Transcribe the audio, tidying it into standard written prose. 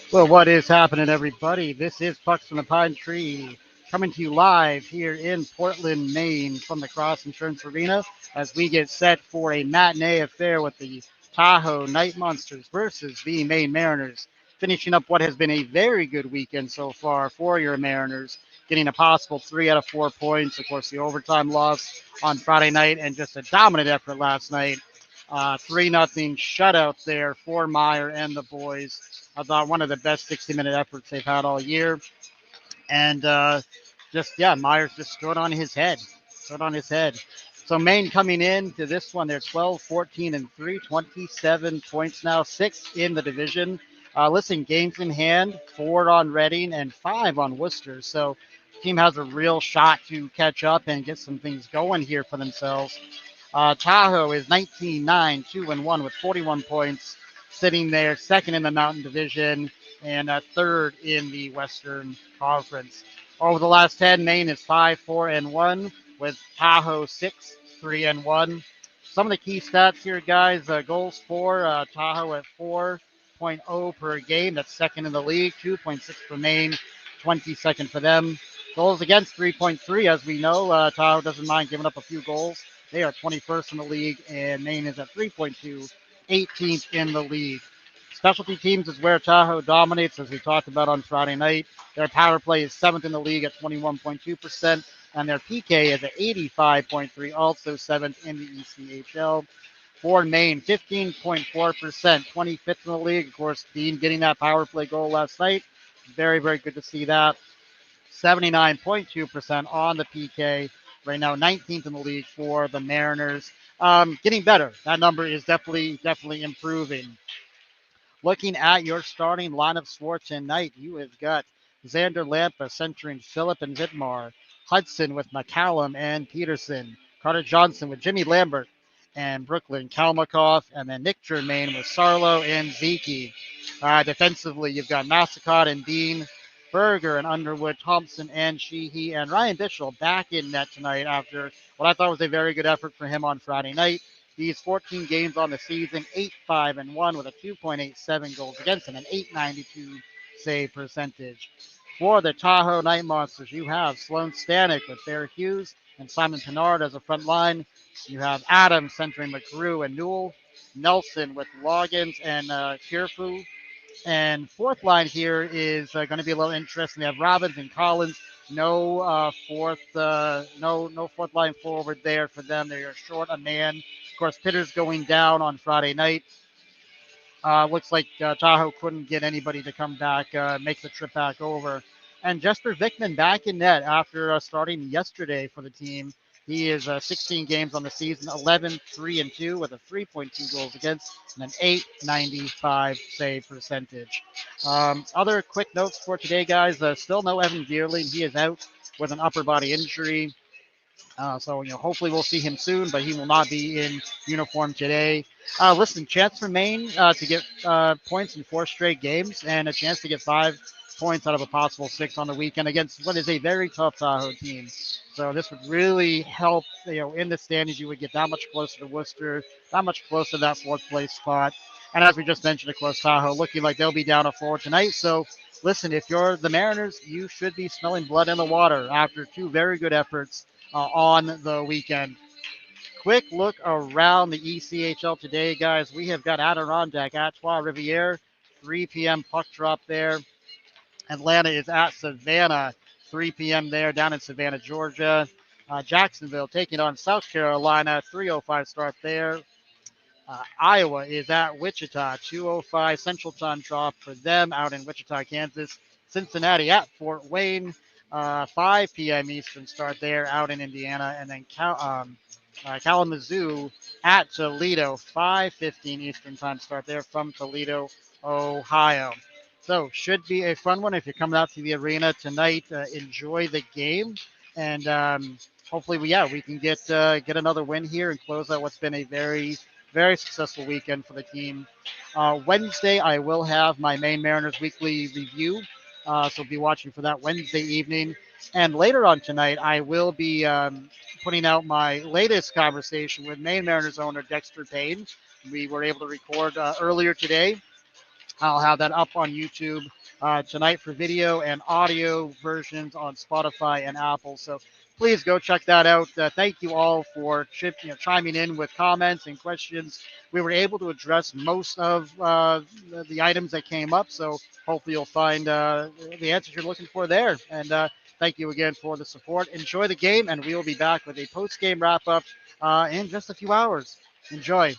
Well, what is happening, everybody? This is Pucks from the Pine Tree coming to you live here in Portland, Maine from the Cross Insurance Arena as we get set for a matinee affair with the Tahoe Night Monsters versus the Maine Mariners. Finishing up what has been a very good weekend so far for your Mariners, getting a possible 3 out of 4 points. Of course, the overtime loss on Friday night and just a dominant effort last night. 3-0 shutout there for Meyer and the boys. I thought one of the best 60-minute efforts they've had all year. And Myers just stood on his head. Stood on his head. So Maine coming in to this one, they're 12, 14, and 3, 27 points now, 6 in the division. Listen, games in hand, 4 on Reading and 5 on Worcester. So the team has a real shot to catch up and get some things going here for themselves. Tahoe is 19-9, 2-1 with 41 points, sitting there second in the Mountain Division and third in the Western Conference. Over the last 10, Maine is 5-4-1 with Tahoe 6-3-1. Some of the key stats here, guys: goals for Tahoe at 4.0 per game. That's second in the league. 2.6 for Maine, 22nd for them. Goals against 3.3, as we know. Tahoe doesn't mind giving up a few goals. They are 21st in the league, and Maine is at 3.2, 18th in the league. Specialty teams is where Tahoe dominates, as we talked about on Friday night. Their power play is seventh in the league at 21.2%, and their PK is at 85.3, also seventh in the ECHL. For Maine, 15.4%, 25th in the league. Of course, Dean getting that power play goal last night. Very, very good to see that. 79.2% on the PK. Right now, 19th in the league for the Mariners. Getting better. That number is definitely improving. Looking at your starting lineup for tonight, you have got Xander Lampa centering Phillip and Vidmar, Hudson with McCallum and Peterson, Carter Johnson with Jimmy Lambert and Brooklyn Kalmakoff, and then Nick Germain with Sarlo and Zeke. Defensively, you've got Massacott and Dean, Berger and Underwood, Thompson and Sheehy, and Ryan Bishop back in net tonight after what I thought was a very good effort for him on Friday night. He's 14 games on the season, 8-5-1 with a 2.87 goals against and an 892 save percentage. For the Tahoe Night Monsters, you have Sloan Stanek with Bear Hughes and Simon Pinard as a front line. You have Adams centering McGrew and Newell, Nelson with Loggins and Kierfu. And fourth line here is going to be a little interesting. They have Robbins and Collins. No fourth line forward there for them. They are short a man. Of course, Pitter's going down on Friday night. Looks like Tahoe couldn't get anybody to come back, make the trip back over. And Jesper Vickman back in net after starting yesterday for the team. He is 16 games on the season, 11, 3, and 2 with a 3.2 goals against and an 895 save percentage. Other quick notes for today, guys. Still no Evan Gearling. He is out with an upper body injury. Hopefully we'll see him soon, but he will not be in uniform today. Listen, chance for Maine to get points in 4 straight games and a chance to get 5 points out of a possible 6 on the weekend against what is a very tough Tahoe team. So this would really help, in the standings. You would get that much closer to Worcester, that much closer to that fourth place spot. And as we just mentioned, of course, Tahoe looking like they'll be down a 4 tonight. So listen, if you're the Mariners, you should be smelling blood in the water after 2 very good efforts on the weekend. Quick look around the ECHL today, guys. We have got Adirondack at Trois Riviere, 3 p.m. puck drop there. Atlanta is at Savannah, 3 p.m. there down in Savannah, Georgia. Jacksonville taking on South Carolina, 3:05 start there. Iowa is at Wichita, 2:05 Central Time drop for them out in Wichita, Kansas. Cincinnati at Fort Wayne, 5 p.m. Eastern start there out in Indiana. And then Kalamazoo at Toledo, 5:15 Eastern Time start there from Toledo, Ohio. So should be a fun one if you're coming out to the arena tonight. Enjoy the game, and hopefully we can get another win here and close out what's been a very successful weekend for the team. Wednesday, I will have my Maine Mariners weekly review, so be watching for that Wednesday evening. And later on tonight, I will be putting out my latest conversation with Maine Mariners owner Dexter Payne. We were able to record earlier today. I'll have that up on YouTube tonight for video and audio versions on Spotify and Apple. So please go check that out. Thank you all for chiming in with comments and questions. We were able to address most of the items that came up. So hopefully you'll find the answers you're looking for there. And thank you again for the support. Enjoy the game, and we will be back with a post-game wrap-up in just a few hours. Enjoy.